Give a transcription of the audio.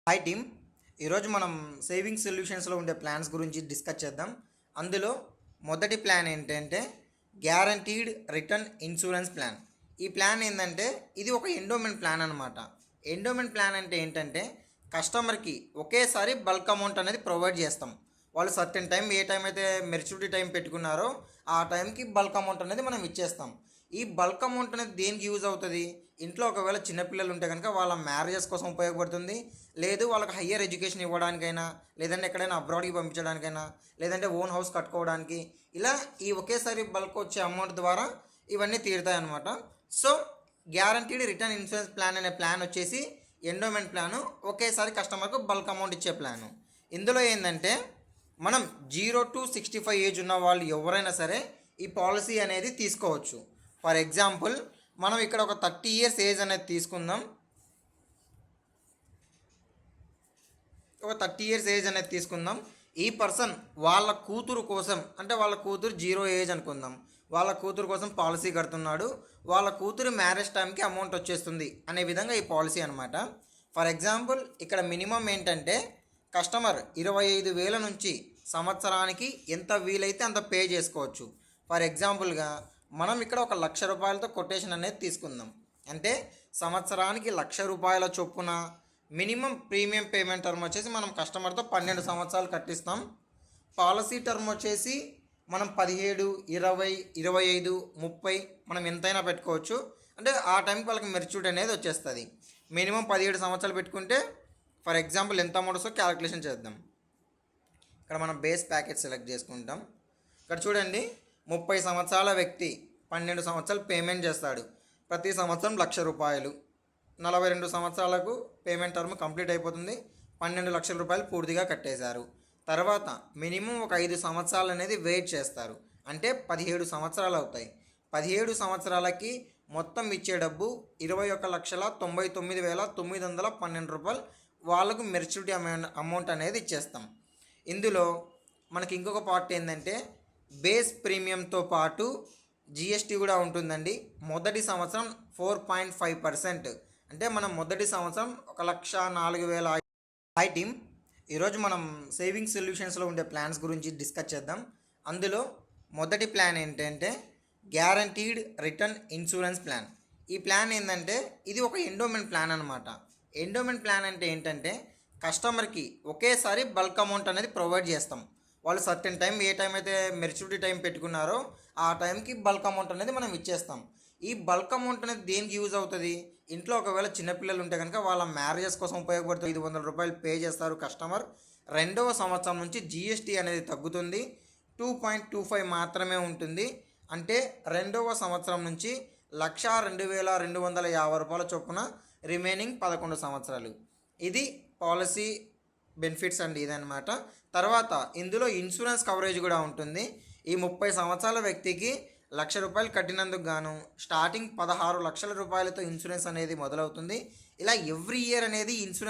Hi team. ఈరోజు మనం saving సొల్యూషన్స్లో ఉండే ప్లాన్స్ గురించి డిస్కస్ చేద్దాం. అందులో మొదటి ప్లాన్ ఏంటంటే గ్యారంటీడ్ రిటర్న్ ఇన్సూరెన్స్ ప్లాన్. ఈ ప్లాన్ ఏంటంటే ఇది ఒక ఎండోమెంట్ ప్లాన్ అనమాట. ఎండోమెంట్ ప్లాన్ అంటే ఏంటంటే కస్టమర్కి ఒకేసారి బల్క్ అమౌంట్ అనేది ప్రొవైడ్ చేస్తాం. వాళ్ళు సర్టెన్ టైం ఏ టైం అయితే మెచ్యూరిటీ టైం పెట్టుకున్నారో ఆ టైంకి బల్క్ అమౌంట్ అనేది మనం ఇచ్చేస్తాం. ఈ బల్క్ అమౌంట్ అనేది దేనికి యూజ్ అవుతుంది? ఇంట్లో ఒకవేళ చిన్నపిల్లలు ఉంటే కనుక వాళ్ళ మ్యారేజెస్ కోసం ఉపయోగపడుతుంది. లేదు వాళ్ళకి హయ్యర్ ఎడ్యుకేషన్ ఇవ్వడానికైనా, లేదంటే ఎక్కడైనా అబ్రాడ్కి పంపించడానికైనా, లేదంటే ఓన్ హౌస్ కట్టుకోవడానికి, ఇలా ఈ ఒకేసారి బల్క్ వచ్చే అమౌంట్ ద్వారా ఇవన్నీ తీరుతాయి అన్నమాట. So guaranteed return insurance plan అనే ప్లాన్ వచ్చేసి ఎండోమెంట్ ప్లాను, ఒకేసారి కస్టమర్కు బల్క్ అమౌంట్ ఇచ్చే ప్లాను. ఇందులో ఏంటంటే మనం 0 to 65 ఏజ్ ఉన్న వాళ్ళు ఎవరైనా సరే ఈ పాలసీ అనేది తీసుకోవచ్చు. ఫర్ ఎగ్జాంపుల్ మనం ఇక్కడ ఒక 30 years ఏజ్ అనేది తీసుకుందాం. ఒక 30 years ఏజ్ అనేది తీసుకుందాం. ఈ పర్సన్ వాళ్ళ కూతురు కోసం, అంటే వాళ్ళ కూతురు 0 ఏజ్ అనుకుందాం, వాళ్ళ కూతురు కోసం పాలసీ కడుతున్నాడు. వాళ్ళ కూతురు మ్యారేజ్ టైంకి అమౌంట్ వచ్చేస్తుంది అనే విధంగా ఈ పాలసీ అనమాట. ఫర్ ఎగ్జాంపుల్ ఇక్కడ మినిమం ఏంటంటే కస్టమర్ 25,000 నుంచి సంవత్సరానికి ఎంత వీలైతే అంత పే చేసుకోవచ్చు. ఫర్ ఎగ్జాంపుల్గా మనం ఇక్కడ ఒక 1,00,000 రూపాయలతో కొటేషన్ అనేది తీసుకుందాం. అంటే సంవత్సరానికి 1,00,000 రూపాయల చొప్పున మినిమం ప్రీమియం పేమెంట్ టర్మ్ వచ్చేసి మనం కస్టమర్తో 12 సంవత్సరాలు కట్టిస్తాం. పాలసీ టర్మ్ వచ్చేసి మనం 17, 20, 25, 30 మనం ఎంతైనా పెట్టుకోవచ్చు. అంటే ఆ టైంకి వాళ్ళకి మెచ్యూరిటీ అనేది వచ్చేస్తుంది. మినిమం 17 సంవత్సరాలు పెట్టుకుంటే ఫర్ ఎగ్జాంపుల్ ఎంత అమౌంట్ వస్తుందో క్యాలిక్యులేషన్ చేద్దాం. ఇక్కడ మనం బేస్ ప్యాకేజ్ సెలెక్ట్ చేసుకుంటాం. ఇక్కడ చూడండి, 30 సంవత్సరాల వ్యక్తి 12 సంవత్సరాలు పేమెంట్ చేస్తాడు. ప్రతి సంవత్సరం 1,00,000 రూపాయలు. 42 సంవత్సరాలకు పేమెంట్ టర్మ్ కంప్లీట్ అయిపోతుంది. 12 లక్షల రూపాయలు పూర్తిగా కట్టేశారు. తర్వాత మినిమం ఒక 5 సంవత్సరాలు అనేది వెయిట్ చేస్తారు. అంటే 17 సంవత్సరాలు అవుతాయి. 17 సంవత్సరాలకి మొత్తం ఇచ్చే డబ్బు 21,99,912 రూపాయలు వాళ్ళకు మెచ్యూరిటీ అమౌంట్ అనేది ఇచ్చేస్తాం. ఇందులో మనకి ఇంకొక పార్ట్ ఏంటంటే బేస్ ప్రీమియంతో పాటు జిఎస్టీ కూడా ఉంటుందండి. మొదటి సంవత్సరం 4.5%. అంటే మనం మొదటి సంవత్సరం 1,04,000. Hi team. ఈరోజు మనం సేవింగ్ సొల్యూషన్స్లో ఉండే ప్లాన్స్ గురించి డిస్కస్ చేద్దాం. అందులో మొదటి ప్లాన్ ఏంటంటే గ్యారంటీడ్ రిటర్న్ ఇన్సూరెన్స్ ప్లాన్. ఈ ప్లాన్ ఏంటంటే ఇది ఒక ఎండోమెంట్ ప్లాన్ అనమాట. ఎండోమెంట్ ప్లాన్ అంటే ఏంటంటే కస్టమర్కి ఒకేసారి బల్క్ అమౌంట్ అనేది ప్రొవైడ్ చేస్తాం. వాళ్ళు సర్టెన్ టైం ఏ టైం అయితే మెచ్యూరిటీ టైం పెట్టుకున్నారో ఆ టైంకి బల్క్ అమౌంట్ అనేది మనం ఇచ్చేస్తాం. ఈ బల్క్ అమౌంట్ అనేది దేనికి యూజ్ అవుతుంది? ఇంట్లో ఒకవేళ చిన్నపిల్లలు ఉంటే కనుక వాళ్ళ మ్యారేజెస్ కోసం ఉపయోగపడుతుంది. 500 రూపాయలు పే చేస్తారు కస్టమర్. 2వ సంవత్సరం నుంచి జిఎస్టీ అనేది తగ్గుతుంది. 2.25 మాత్రమే ఉంటుంది. అంటే 2వ సంవత్సరం నుంచి 1,02,250 రూపాయల చొప్పున రిమైనింగ్ 11 సంవత్సరాలు. ఇది పాలసీ బెనిఫిట్స్ అండి, ఇదనమాట. తర్వాత ఇందులో ఇన్సూరెన్స్ కవరేజ్ కూడా ఉంటుంది. ఈ 30 సంవత్సరాల వ్యక్తికి 1,00,000 రూపాయలు కట్టినందుకు గాను స్టార్టింగ్ 16 లక్షల రూపాయలతో ఇన్సూరెన్స్ అనేది మొదలవుతుంది. ఇలా ఎవ్రీ ఇయర్ అనేది ఇన్సూరెన్స్